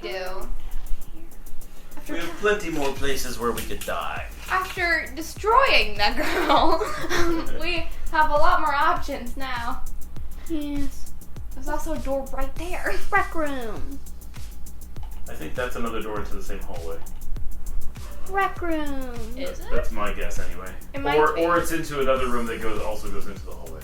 do. We have plenty more places where we could die. After destroying that girl, we have a lot more options now. Yes. There's also a door right there. Rec room. I think that's another door into the same hallway. Rec room. Is it? That's my guess anyway. It might be. Or it's into another room that also goes into the hallway.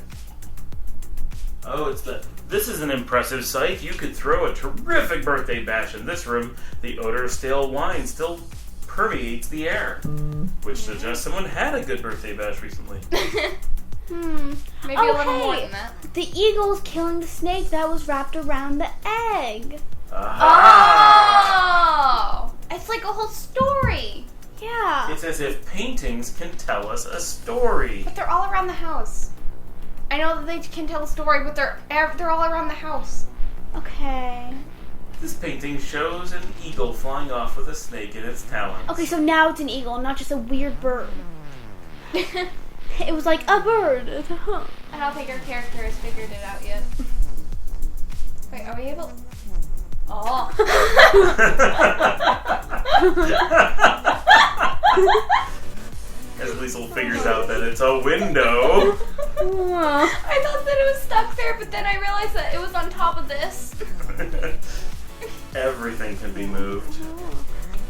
Oh, it's the... This is an impressive sight. You could throw a terrific birthday bash in this room. The odor of stale wine still permeates the air, which suggests someone had a good birthday bash recently. Maybe a little more than that. The eagle's killing the snake that was wrapped around the egg. Aha! Oh! It's like a whole story. Yeah. It's as if paintings can tell us a story. But they're all around the house. I know that they can tell a story, but they're all around the house. Okay. This painting shows an eagle flying off with a snake in its talons. Okay, so now it's an eagle, not just a weird bird. It was like a bird. I don't think our character has figured it out yet. Wait, are we able... Oh. As Liesl figures out that it's a window. I thought that it was stuck there, but then I realized that it was on top of this. Everything can be moved.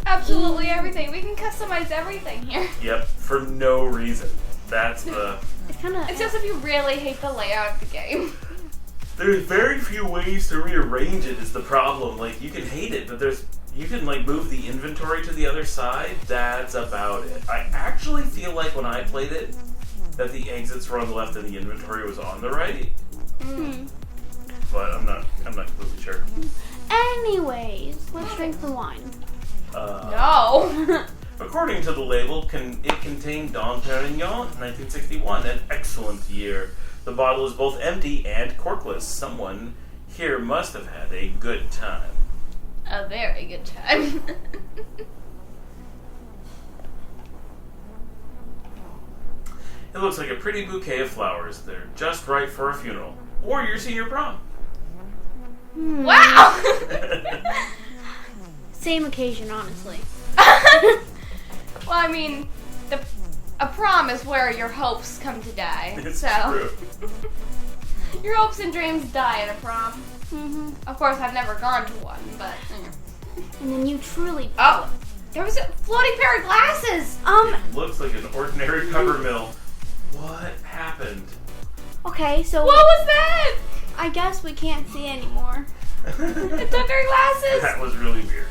Absolutely everything. We can customize everything here. Yep, for no reason. That's the... It's just if you really hate the layout of the game. There's very few ways to rearrange it is the problem. Like, you can hate it, but you can, like, move the inventory to the other side. That's about it. I actually feel like when I played it, that the exits were on the left and the inventory was on the right. But I'm not completely sure. Anyways, let's drink the wine. No. According to the label, it contained Dom Perignon, 1961, an excellent year. The bottle is both empty and corkless. Someone here must have had a good time. A very good time. It looks like a pretty bouquet of flowers. They're just right for a funeral. Or your senior prom. Wow! Same occasion, honestly. Well, I mean, a prom is where your hopes come to die. It's so true. Your hopes and dreams die at a prom. Mm-hmm. Of course, I've never gone to one, but... And then you truly... Oh! There was a floating pair of glasses! It looks like an ordinary cover mill. What happened? Okay, so... What was that? I guess we can't see anymore. It took our glasses! That was really weird.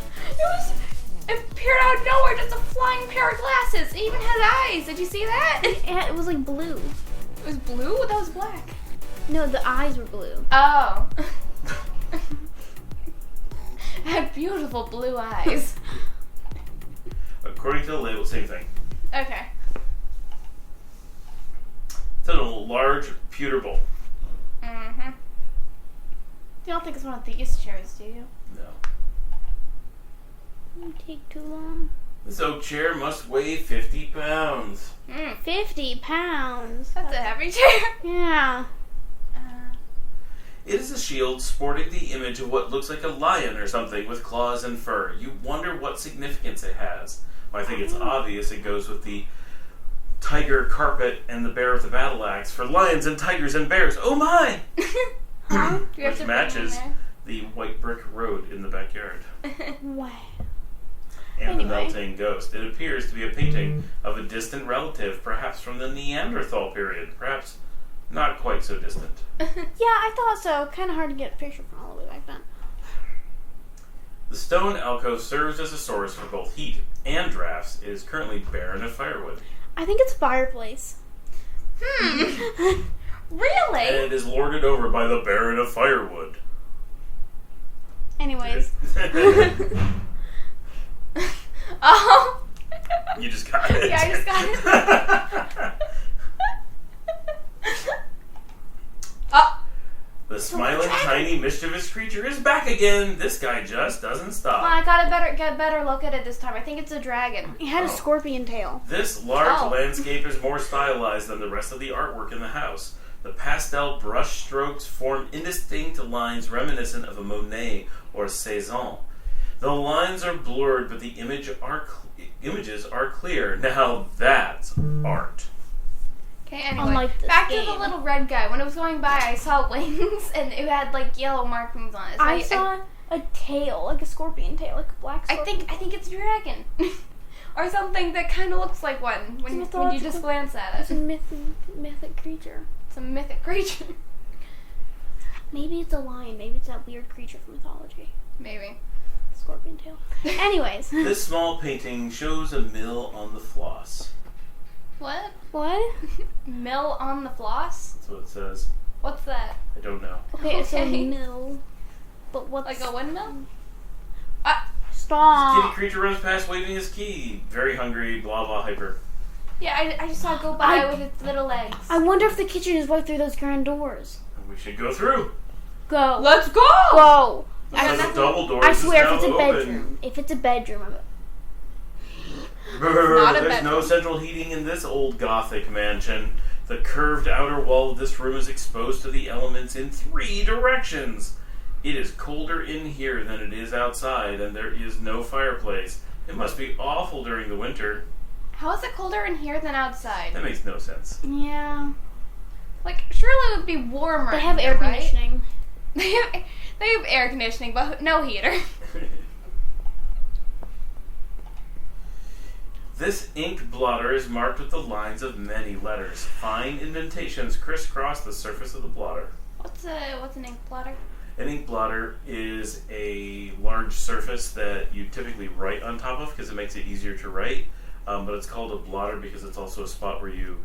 It appeared out of nowhere, just a flying pair of glasses. It even had eyes. Did you see that? It was like blue. It was blue? That was black. No, the eyes were blue. Oh. It had beautiful blue eyes. According to the label, same thing. Okay. It's in a large pewter bowl. Mm-hmm. You don't think it's one of these chairs, do you? No. Didn't take too long. This oak chair must weigh 50 pounds. 50 pounds. That's a heavy chair. Yeah. It is a shield sporting the image of what looks like a lion or something with claws and fur. You wonder what significance it has. Well, I think it's obvious it goes with the tiger carpet and the bear with the battle axe for lions and tigers and bears. Oh my! Which matches the white brick road in the backyard. Wow. And the melting ghost. It appears to be a painting of a distant relative, perhaps from the Neanderthal period. Perhaps not quite so distant. Yeah, I thought so. Kind of hard to get a picture from all the way back then. The stone alcove serves as a source for both heat and drafts. It is currently barren of firewood. I think it's a fireplace. Really? And it is lorded over by the Baron of Firewood. Anyways. Oh. You just got it. Yeah, I just got it. Oh. The smiling, tiny, mischievous creature is back again. This guy just doesn't stop. Well, I gotta get a better look at it this time. I think it's a dragon. It had a scorpion tail. This large landscape is more stylized than the rest of the artwork in the house. The pastel brush strokes form indistinct lines reminiscent of a Monet or Cezanne. The lines are blurred, but the images are clear. Now that's art. Okay, anyway, Unlike this back to game. the little red guy. When it was going by, I saw wings, and it had, like, yellow markings on it. So I saw a tail, like a scorpion tail, like a black I scorpion. think it's a dragon. Or something that kind of looks like one when you just glance at It's a it. mythic creature. It's a mythic creature. Maybe it's a lion. Maybe it's that weird creature from mythology. Maybe. Scorpion tail. Anyways. This small painting shows a mill on the floss. What? What? Mill on the floss? That's what it says. What's that? I don't know. Okay, it's a Okay. mill. But what's... Like a windmill? This Stop. kitty creature runs past waving his key. Very hungry, blah blah hyper. Yeah, I just saw it go by with its little legs. I wonder if the kitchen is right through those grand doors. We should go through. Go. Let's go! Go. It says the double doors I swear, if is it's now a open. bedroom. If it's a bedroom, I'm... not a There's bedroom. no central heating in this old Gothic mansion. The curved outer wall of this room is exposed to the elements in 3 directions. It is colder in here than it is outside, and there is no fireplace. It must be awful during the winter. How is it colder in here than outside? That makes no sense. Yeah. Like, surely it would be warmer. They have in air here, right? conditioning. They have air conditioning, but no heater. This ink blotter is marked with the lines of many letters. Fine indentations crisscross the surface of the blotter. What's an ink blotter? An ink blotter is a large surface that you typically write on top of because it makes it easier to write. But it's called a blotter because it's also a spot where you,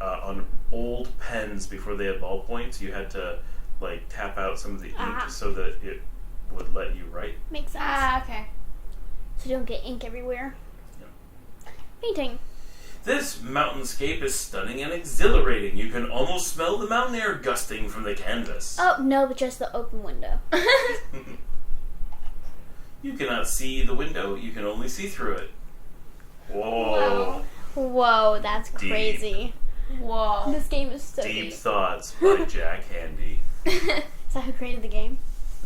on old pens before they had ballpoints, you had to like tap out some of the ink so that it would let you write. Makes sense. Ah, okay. So you don't get ink everywhere. Yeah. Painting. This mountainscape is stunning and exhilarating. You can almost smell the mountain air gusting from the canvas. Oh, no, but just the open window. You cannot see the window, you can only see through it. Whoa. Whoa, that's Deep. crazy. Whoa. This game is so Deep deep. Thoughts by Jack Handy. Is that who created the game?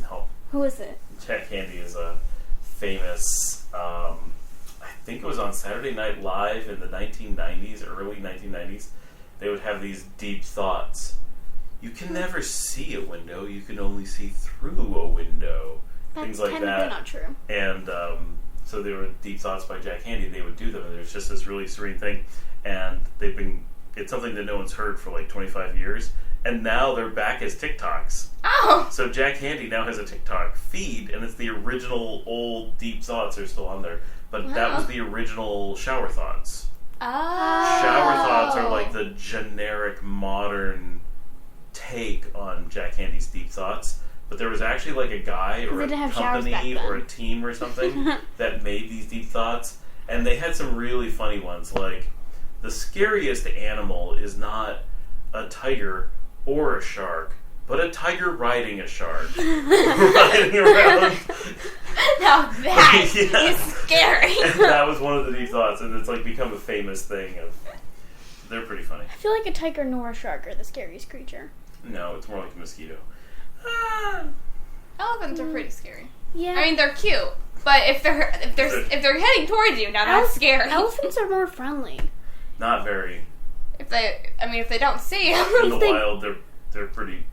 No. Who is it? Jack Handy is a famous, I think it was on Saturday Night Live in the 1990s, early 1990s. They would have these deep thoughts. You can never see a window, you can only see through a window. That's Things like technically that. not true. And so they were deep thoughts by Jack Handy. They would do them, and there's just this really serene thing. And it's something that no one's heard for like 25 years. And now they're back as TikToks. Oh! So Jack Handy now has a TikTok feed, and it's the original old deep thoughts are still on there. But that was the original shower thoughts. Oh. Shower thoughts are like the generic modern take on Jack Handy's deep thoughts. But there was actually like a guy or They a didn't have showers back company then. or a team or something that made these deep thoughts. And they had some really funny ones, like the scariest animal is not a tiger or a shark, but a tiger riding a shark. Riding around. Now that Yeah. is scary. And that was one of the deep thoughts, and it's like become a famous thing. They're pretty funny. I feel like a tiger nor a shark are the scariest creature. No, it's more like a mosquito. Elephants are pretty scary. Yeah. I mean, they're cute, but if they're heading towards you, now that's scary. Elephants are more friendly. Not very. If they don't see you. In the they- wild, they're pretty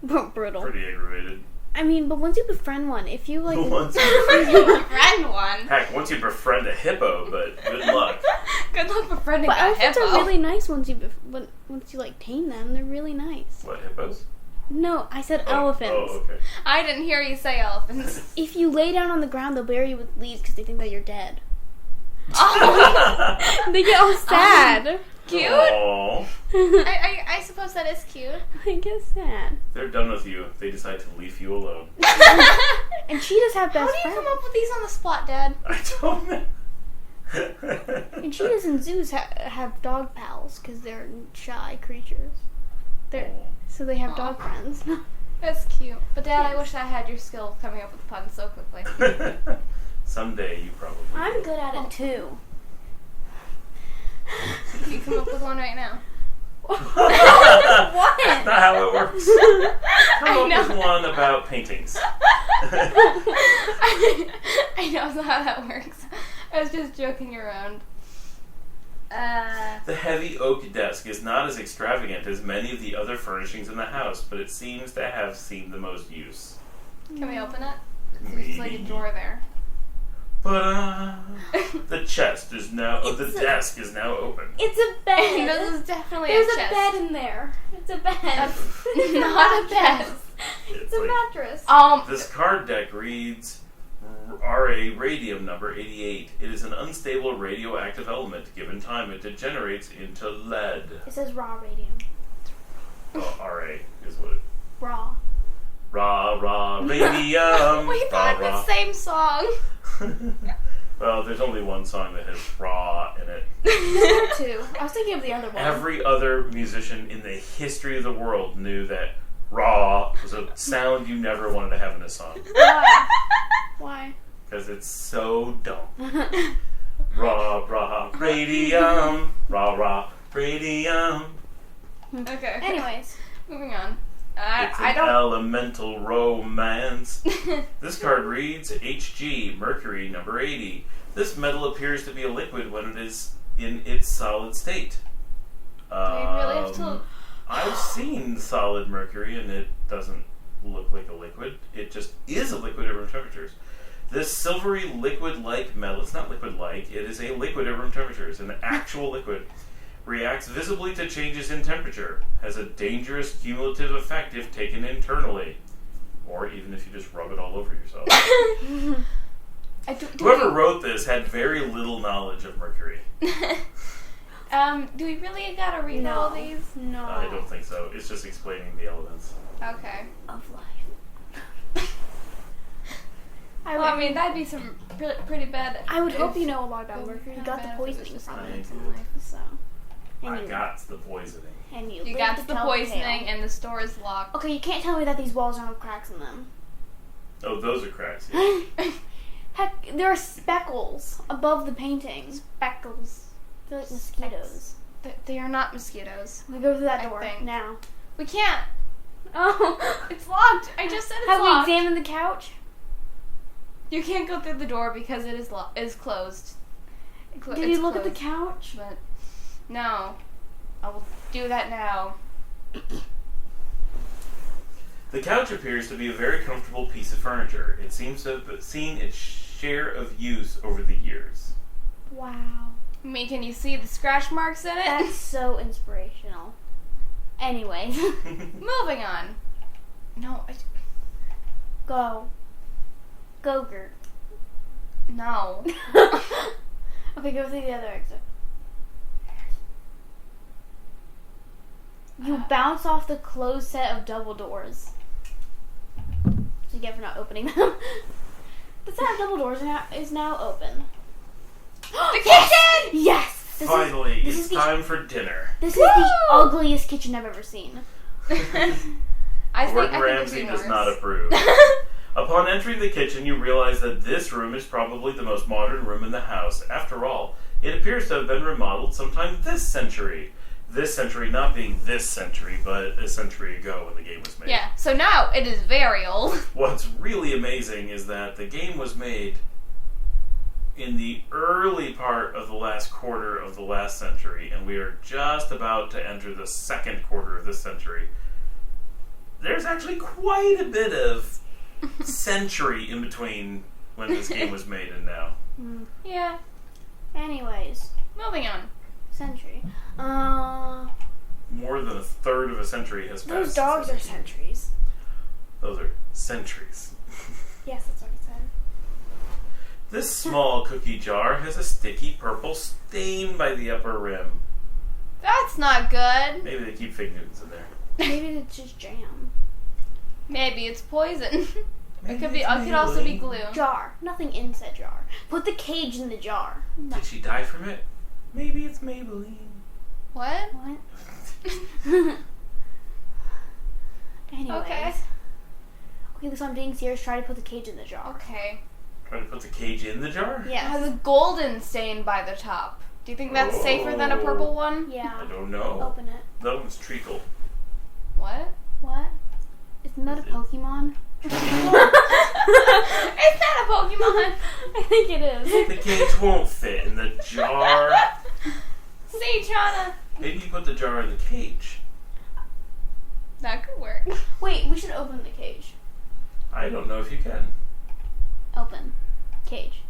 Brutal. aggravated. I mean, but once you befriend one, if you like... Once Befriend one. heck, once you befriend a hippo, but good luck. Good luck befriending But a elephants hippo. are really nice once you like tame them. They're really nice. What, hippos? No, I said elephants. Oh, okay. I didn't hear you say elephants. If you lay down on the ground, they'll bury you with leaves because they think that you're dead. Oh, They get all sad. cute. Aw. I suppose that is cute. I get sad. They're done with you. They decide to leave you alone. And cheetahs have How best do you friends. come up with these on the spot, Dad? I don't know. And cheetahs and zoos have dog pals because they're shy creatures. So they have Aw. dog friends. That's cute. But Dad, I wish I had your skill of coming up with puns so quickly. Someday you probably I'm will. good at it too. Can you come up with one right now? What? That's not how it works. Come I up know. with one about paintings. I know elegant as many of the other furnishings in the house, but it seems to have seen the most use. Can we open it? There's like a drawer there. But the chest is now. The desk is now open. It's a bed. This is definitely There's a chest. bed in there. It's a bed. Not a bed. It's a mattress. This card deck reads RA radium number 88. It is an unstable radioactive element. Given time, it degenerates into lead. It says raw radium. Oh, RA is what it. Raw. Raw radium. We thought rah, the same song. Well, there's only one song that has raw in it. There were two. I was thinking of the other one. Every other musician in the history of the world knew that raw was a sound you never wanted to have in a song. Why? Why? Because it's so dumb. Raw radium. Raw radium. Okay. Anyways. Moving on. It's an elemental romance. This card reads HG, Mercury, number 80. This metal appears to be a liquid when it is in its solid state. Do we really have to... I've seen solid mercury and it doesn't look like a liquid. It just is a liquid at room temperatures. This silvery liquid-like metal, it's not liquid-like, it is a liquid at room temperatures, an actual liquid. Reacts visibly to changes in temperature, has a dangerous cumulative effect if taken internally, or even if you just rub it all over yourself. Whoever wrote this had very little knowledge of mercury. Do we really gotta read all these? No. I don't think so. It's just explaining the elements. Okay. Of life. I mean, that'd be some pretty bad. I would hope you know a lot about mercury. You got the poisoning from it, so. I got the poisoning. And you got the poisoning, and the store is locked. Okay, you can't tell me that these walls don't have cracks in them. Oh, those are cracks. Yeah. Heck, there are speckles above the paintings. Speckles. They're like mosquitoes. They are not mosquitoes. We go through that I door think. now. We can't. Oh, It's locked. I just said it's have locked. we examined the couch? You can't go through the door because it is closed. Did you look at the couch? But no, I will do that now. The couch appears to be a very comfortable piece of furniture. It seems to have seen its share of use over the years. Wow. I mean, can you see the scratch marks in it? That's so inspirational. Anyway. Moving on. No, Go. Go, Gert. no. Okay, go through the other exit. You bounce off the closed set of double doors. So you get for not opening them. The set of double doors is now open. The kitchen! Yes! Finally, this it's is the- time for dinner. This is the ugliest kitchen I've ever seen. Gordon Ramsay does not approve. Upon entering the kitchen, you realize that this room is probably the most modern room in the house. After all, it appears to have been remodeled sometime this century. This century not being this century, but a century ago when the game was made. Yeah, so now it is very old. What's really amazing is that the game was made in the early part of the last quarter of the last century, and we are just about to enter the second quarter of this century. There's actually quite a bit of century in between when this game was made and now. Yeah. Anyways. Moving on. Century. More than a third of a century has passed. Those dogs are centuries. Those are centuries. Yes, that's what I said. This small cookie jar has a sticky purple stain by the upper rim. That's not good. Maybe they keep fig Newtons in there. Maybe it's just jam. Maybe it's poison. Maybe It could be. it's It could also be Maybelline. glue. Jar. Nothing in said jar. Put the cage in the jar. Did she die from it? Maybe it's Maybelline. What? What? Anyways. Okay. Okay, so I'm being serious. Try to put the cage in the jar. Okay. Try to put the cage in the jar? It has a golden stain by the top. Do you think that's safer than a purple one? Yeah. I don't know. Open it. That one's treacle. What? What? Isn't that a Pokemon? It's not a Pokemon. I think it is. The cage won't fit in the jar. See, Chana. Maybe you put the jar in the cage. Wait, we should open the cage. I don't know if you can. Open. Cage.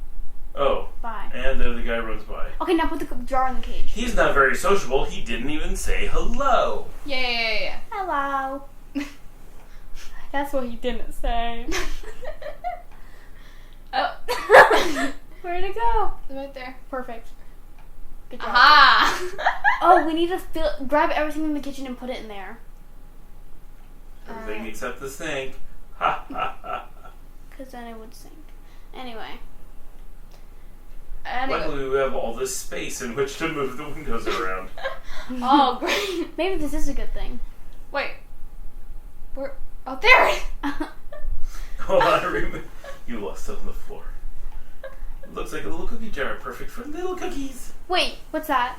Oh. Bye. And there the guy runs by. Okay, now put the jar in the cage. He's not very sociable. He didn't even say hello. Yeah. Hello. That's what he didn't say. Oh. Where'd it go? Right there. Perfect. Good job. Aha! Oh, we need to grab everything in the kitchen and put it in there. Everything except the sink. Ha ha ha. Because then it would sink. Anyway. Luckily, we have all this space in which to move the windows around. Oh, great. Maybe this is a good thing. Wait. Where? Oh, there it is. Oh, I remember. You lost it on the floor. It looks like a little cookie jar, perfect for little cookies. Wait, what's that?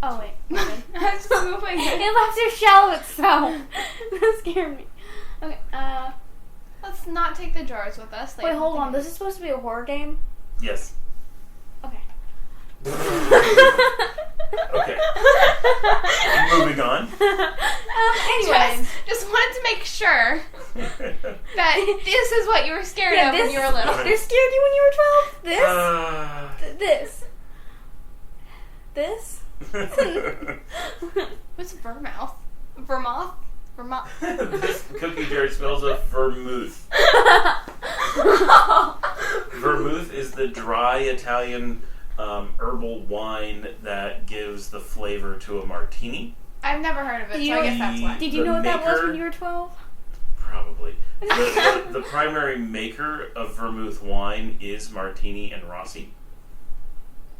Oh, wait. Okay. It's moving. It left your shell of itself. That scared me. Okay, Let's not take the jars with us. wait, hold on. This is supposed to be a horror game? Yes. Okay. Okay. Moving on. Anyway. Just wanted to make sure that this is what you were scared of when you were little. This scared you when you were 12? This? This? What's vermouth? Vermouth? This cookie jar smells of vermouth. Vermouth is the dry Italian herbal wine that gives the flavor to a martini. I've never heard of it, so I guess that's why. Did you know what that was when you were 12? Probably. The primary maker of vermouth wine is Martini and Rossi.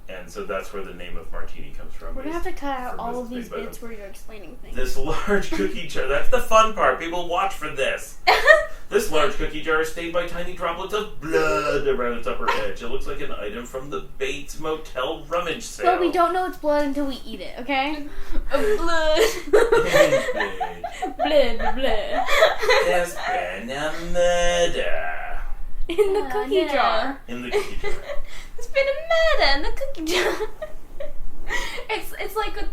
And so that's where the name of martini comes from. We're going to have to cut out all vermouth of these made by bits them. where you're explaining things. This large cookie jar, that's the fun part. People watch for this. This large cookie jar is stained by tiny droplets of blood around its upper edge. It looks like an item from the Bates Motel rummage sale. But we don't know it's blood until we eat it, okay? Blood. Blood. There's been a murder In the cookie jar. in the cookie jar. There's been a murder in the cookie jar. It's like with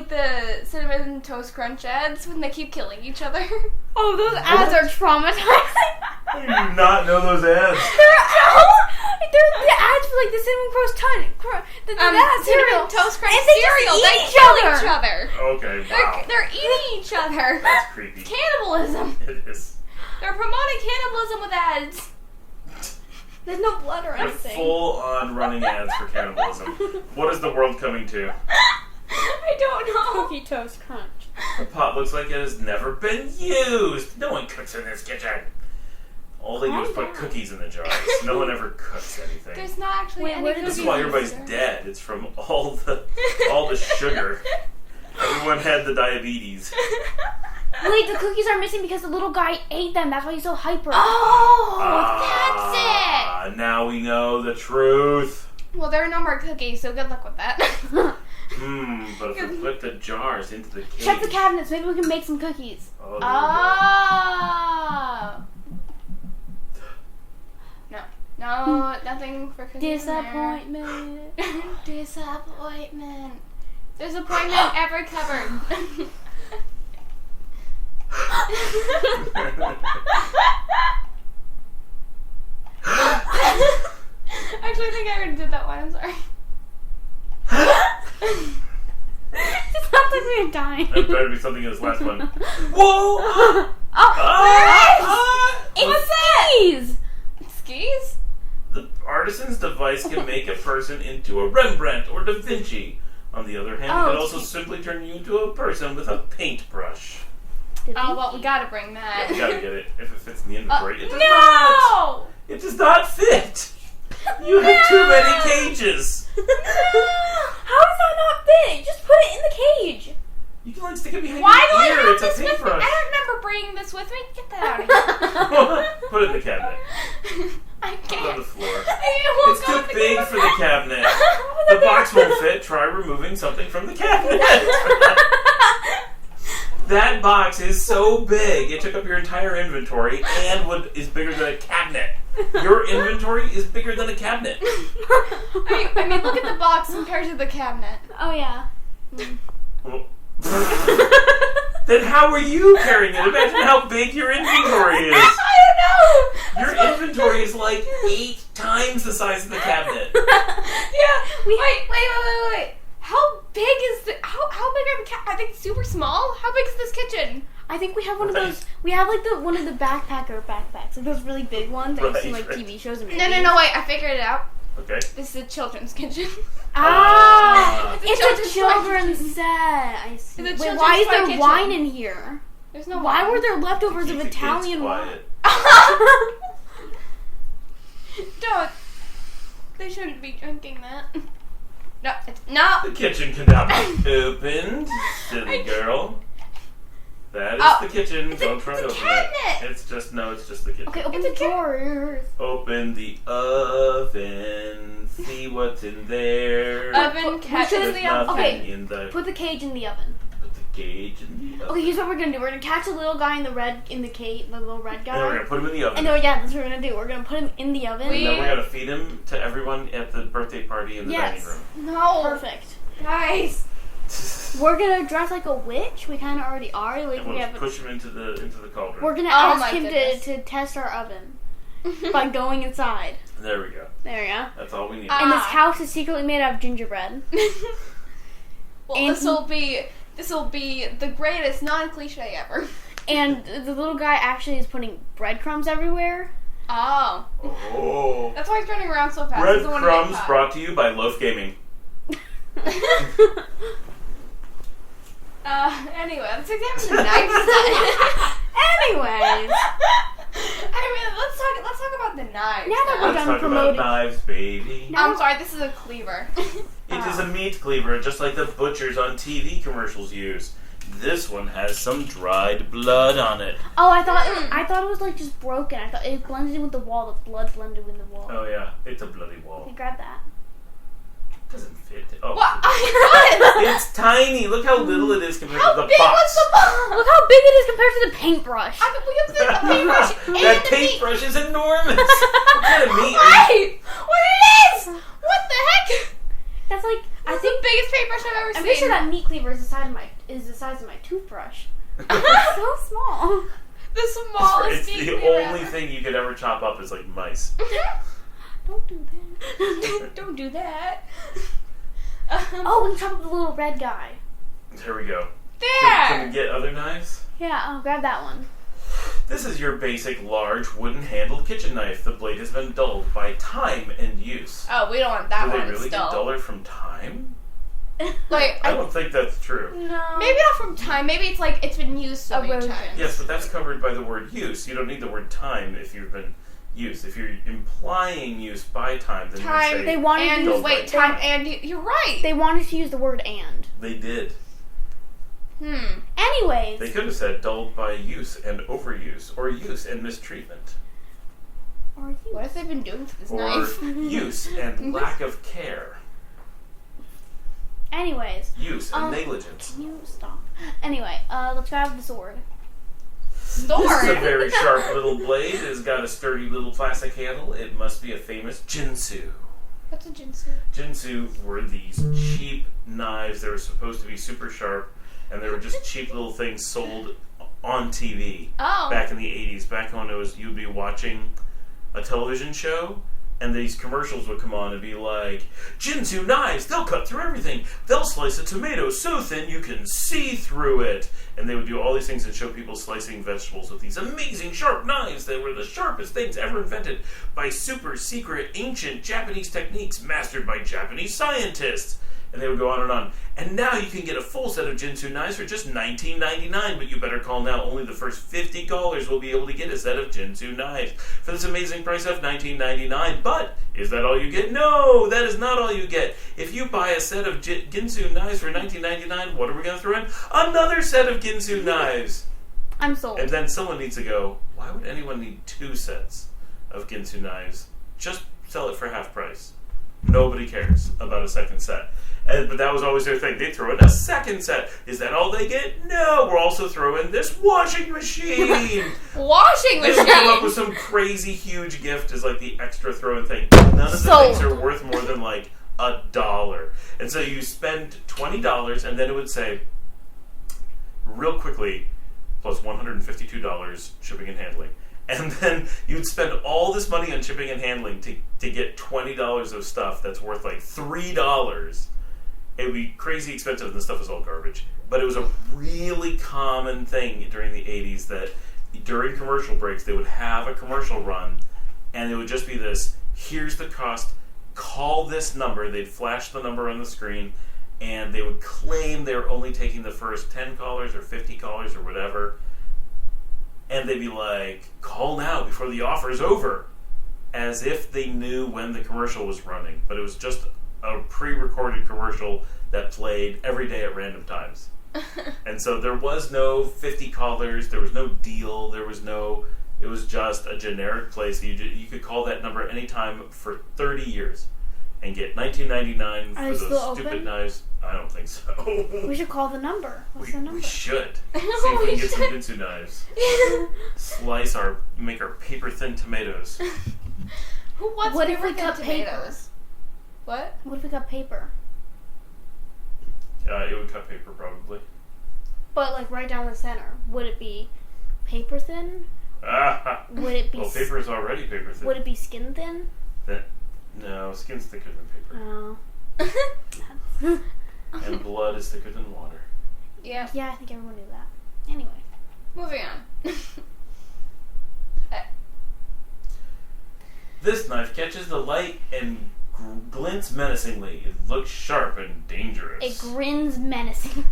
the cinnamon toast crunch ads when they keep killing each other. Oh, those ads are traumatizing. I do not know those ads. They're the ads for like the cinnamon toast cereal. Cinnamon toast crunch And they just cereal. eat They each kill other. each other. Okay, wow. They're eating each other. That's creepy. Cannibalism. It is. They're promoting cannibalism with ads. There's no blood or They're anything. full-on running ads for cannibalism. What is the world coming to? I don't know. Cookie toast crunch. The pot looks like it has never been used. No one cooks in this kitchen. All they do is put cookies in the jars. No one ever cooks anything. There's not actually Wait, any where did This cookies is why in everybody's there. dead. It's from all the sugar. Everyone had the diabetes. Wait, the cookies are missing because the little guy ate them. That's why he's so hyper. Oh, Ah, now we know the truth. that's it. Well, there are no more cookies, so good luck with that. But if we put the jars into the cage... Check the cabinets. Maybe we can make some cookies. Oh, there we go. No, nothing for cookies. Disappointment. Disappointment. Disappointment every cupboard. Actually, I think I already did that one. I'm sorry. It sounds like we are dying. That better be something in this last one. Whoa! It's skis! Skis? The artisan's device can make a person into a Rembrandt or Da Vinci. On the other hand, it can also simply turn you into a person with a paintbrush. Oh, well, we gotta bring that. Yeah, we gotta get it if it fits in the inventory. It does not! No! It does not fit! You have too many cages! How does that not fit? Just put it in the cage. You can like stick it behind Why do your I ear. have It's this a with me? paintbrush. I don't remember bringing this with me. Get that out of here. Put it in the cabinet. I Put it on can't. the floor. It won't It's go too with the big camera. for the cabinet. The box won't fit. Try removing something from the cabinet. That box is so big, it took up your entire inventory and is bigger than a cabinet. Your inventory is bigger than a cabinet. I mean, look at the box compared to the cabinet. Oh, yeah. Well, Then how are you carrying it? Imagine how big your inventory is. I don't know. Your inventory is like 8 times the size of the cabinet. Yeah. Wait. How big is the? How big are the cat? Are they super small? How big is this kitchen? I think we have one of those. We have like one of the backpacker backpacks, like those really big ones that you see in like TV shows and movies. No. Wait, I figured it out. Okay. This is a children's kitchen. It's a children's set. I see. It's a Wait, why is there kitchen. wine in here? There's no Why wine. were there leftovers Keep of the Italian kids wine? quiet. Don't. They shouldn't be drinking that. No. The kitchen cannot be opened, silly girl. That is the kitchen. Don't try to open it. It's just the kitchen. Okay, open the drawers. Open the oven. See what's in there. Oven, catch There's in the oven. nothing Okay, in the put the cage in the oven. Put the cage in the oven. Okay, here's what we're gonna do. We're gonna catch the little guy in the cage, the little red guy. And we're gonna put him in the oven. And then, that's what we're gonna do. We're gonna put him in the oven. And then we're gonna feed him to everyone at the birthday party in the dining room. No. Perfect. Guys. We're gonna dress like a witch. We kind of already are. Like And we'll push him into the cauldron. We're gonna Oh ask my him goodness. to test our oven by going inside. There we go. There we go. That's all we need. And this house is secretly made out of gingerbread. Well, And this will be the greatest non-cliche ever. And the little guy actually is putting breadcrumbs everywhere. Oh. Oh. That's why he's running around so fast. He doesn't wanna get Breadcrumbs caught. brought to you by Loaf Gaming. Anyway, let's examine the knife set. Anyways. I mean, let's talk about the knives. Now that we're Let's done talk promoting. about knives, baby. Now- I'm sorry, this is a cleaver. It is a meat cleaver, just like the butchers on TV commercials use. This one has some dried blood on it. Oh, I thought it was like just broken. I thought it blended in with the wall. The blood blended in the wall. Oh yeah, it's a bloody Okay, wall. grab that. Doesn't fit. Oh, What? it's tiny. Look how little it is compared How to the big box. was the box? Look how big it is compared to the paintbrush. I mean, we have the paintbrush and That the paintbrush is enormous. What kind of meat? are you- Right! What it is? What the heck? That's like This is the biggest paintbrush I've ever I'm seen. pretty sure that meat cleaver is the size of my toothbrush. It's so small. The smallest It's meat the cleaver only ever. thing you could ever chop up is like mice. Don't do that. Don't do that. Oh, we can chop up the little red guy. Here we go. There! Can we get other knives? Yeah, I'll grab that one. This is your basic large wooden-handled kitchen knife. The blade has been dulled by time and use. Oh, we don't want that Do one. they really It's get dull. duller from time? Like, I don't think that's true. No. maybe not from time. Maybe it's like it's been used so many Erosion. times. Yes, but that's covered by the word use. You don't need the word time if you've been used. If you're implying use by time, then Time, you say they wanted And to dulled wait, by time and you're right. They wanted to use the word and. They did. Anyways. They could have said dulled by use and overuse, or use and mistreatment, Or you. What have they been doing to this or knife? use and lack of care, Anyways. use and negligence. Can you stop? Anyway, let's grab the sword. This is a very sharp little blade. It's got a sturdy little plastic handle. It must be a famous jinsu. What's a jinsu? Jinsu were these cheap knives. They were supposed to be super sharp, and they were just cheap little things sold on TV Oh. back in the 80s. Back when you'd be watching a television show, and these commercials would come on and be like, Jinsu knives, they'll cut through everything. They'll slice a tomato so thin you can see through it. And they would do all these things and show people slicing vegetables with these amazing sharp knives that were the sharpest things ever invented by super secret ancient Japanese techniques mastered by Japanese scientists. And they would go on and on. And now you can get a full set of Jinsu knives for just $19.99, but you better call now. Only the first 50 callers will be able to get a set of Jinsu knives for this amazing price of $19.99. But is that all you get? No, that is not all you get. If you buy a set of Ginsu knives for $19.99, what are we going to throw in? Another set of Ginsu knives. I'm sold. And then someone needs to go, why would anyone need 2 sets of Ginsu knives? Just sell it for half price. Nobody cares about a second set. But that was always their thing. They'd throw in a second set. Is that all they get? No, we're also throwing this washing machine. Washing They would come up machine! with some crazy huge gift as like the extra throw-in thing. None of the Sold. things are worth more than like $1. And so you spend $20 and then it would say, real quickly, plus $152 shipping and handling. And then you'd spend all this money on shipping and handling to get $20 of stuff that's worth like $3. It would be crazy expensive, and the stuff was all garbage. But it was a really common thing during the 80s that during commercial breaks, they would have a commercial run, and it would just be this, here's the cost, call this number. They'd flash the number on the screen, and they would claim they were only taking the first 10 callers or 50 callers or whatever. And they'd be like, call now before the offer is over. As if they knew when the commercial was running. But it was just a pre-recorded commercial that played every day at random times. And so there was no 50 callers, there was no deal, it was just a generic place. You could call that number anytime for 30 years and get $19.99 for those stupid knives. I don't think so. We should call the number. What's the number? We should. See if we can get some Ginsu knives. Make our paper thin tomatoes. Who wants What if paper we thin cut tomatoes? paper? What? What if we got paper? It would cut paper probably. But like right down the center. Would it be paper thin? Would it be? Well, paper is already paper thin. Would it be skin thin? No, skin's thicker than paper. Oh. And blood is thicker than water. Yeah. Yeah, I think everyone knew that. Anyway. Moving on. This knife catches the light and glints menacingly. It looks sharp and dangerous. It grins menacing.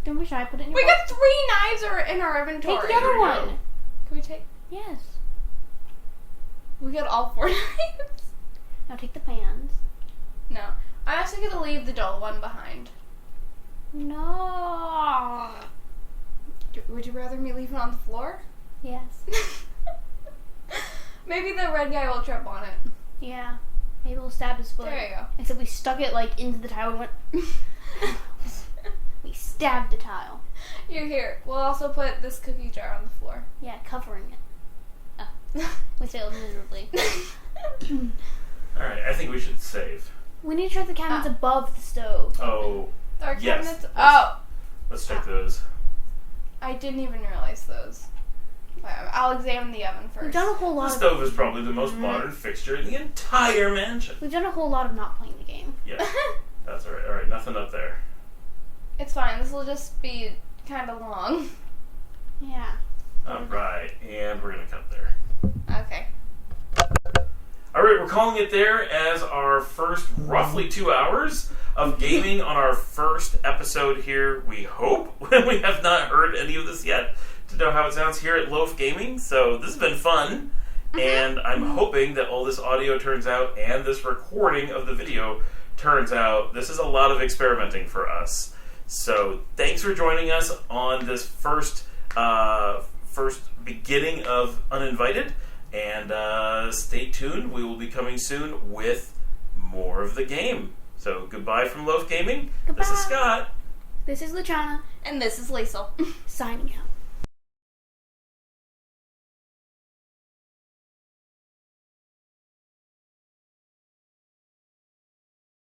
Don't we try put it in your We box? got 3 knives in our inventory. Take the other There we one. go. Can we take? Yes. We got all 4 knives. Now take the pans. No. I'm actually gonna leave the dull one behind. No. Would you rather me leave it on the floor? Yes. Maybe the red guy will trip on it. Yeah. Maybe we'll stab his foot. There you go. Except we stuck it like into the tile and went. We stabbed the tile. You're here. We'll also put this cookie jar on the floor. Yeah, covering it. Oh. We failed miserably. Alright, I think we should save. We need to check the cabinets above the stove. Oh, Our yes. cabinets. Oh! Let's check those. I didn't even realize those. I'll examine the oven first. We've done a whole The lot stove is probably the most modern fixture in the entire mansion. We've done a whole lot of not playing the game. Yeah, that's alright. Alright, nothing up there. It's fine. This will just be kind of long. Yeah. Alright, and we're going to cut there. Okay. Alright, we're calling it there as our first roughly 2 hours of gaming on our first episode here, we hope. We have not heard any of this yet to know how it sounds here at Loaf Gaming, so this has been fun. And I'm hoping that all this audio turns out and this recording of the video turns out. This is a lot of experimenting for us. So thanks for joining us on this first beginning of Uninvited. And stay tuned. We will be coming soon with more of the game. So goodbye from Loaf Gaming. Goodbye. This is Scott. This is Luciana, And this is Liesel. signing out.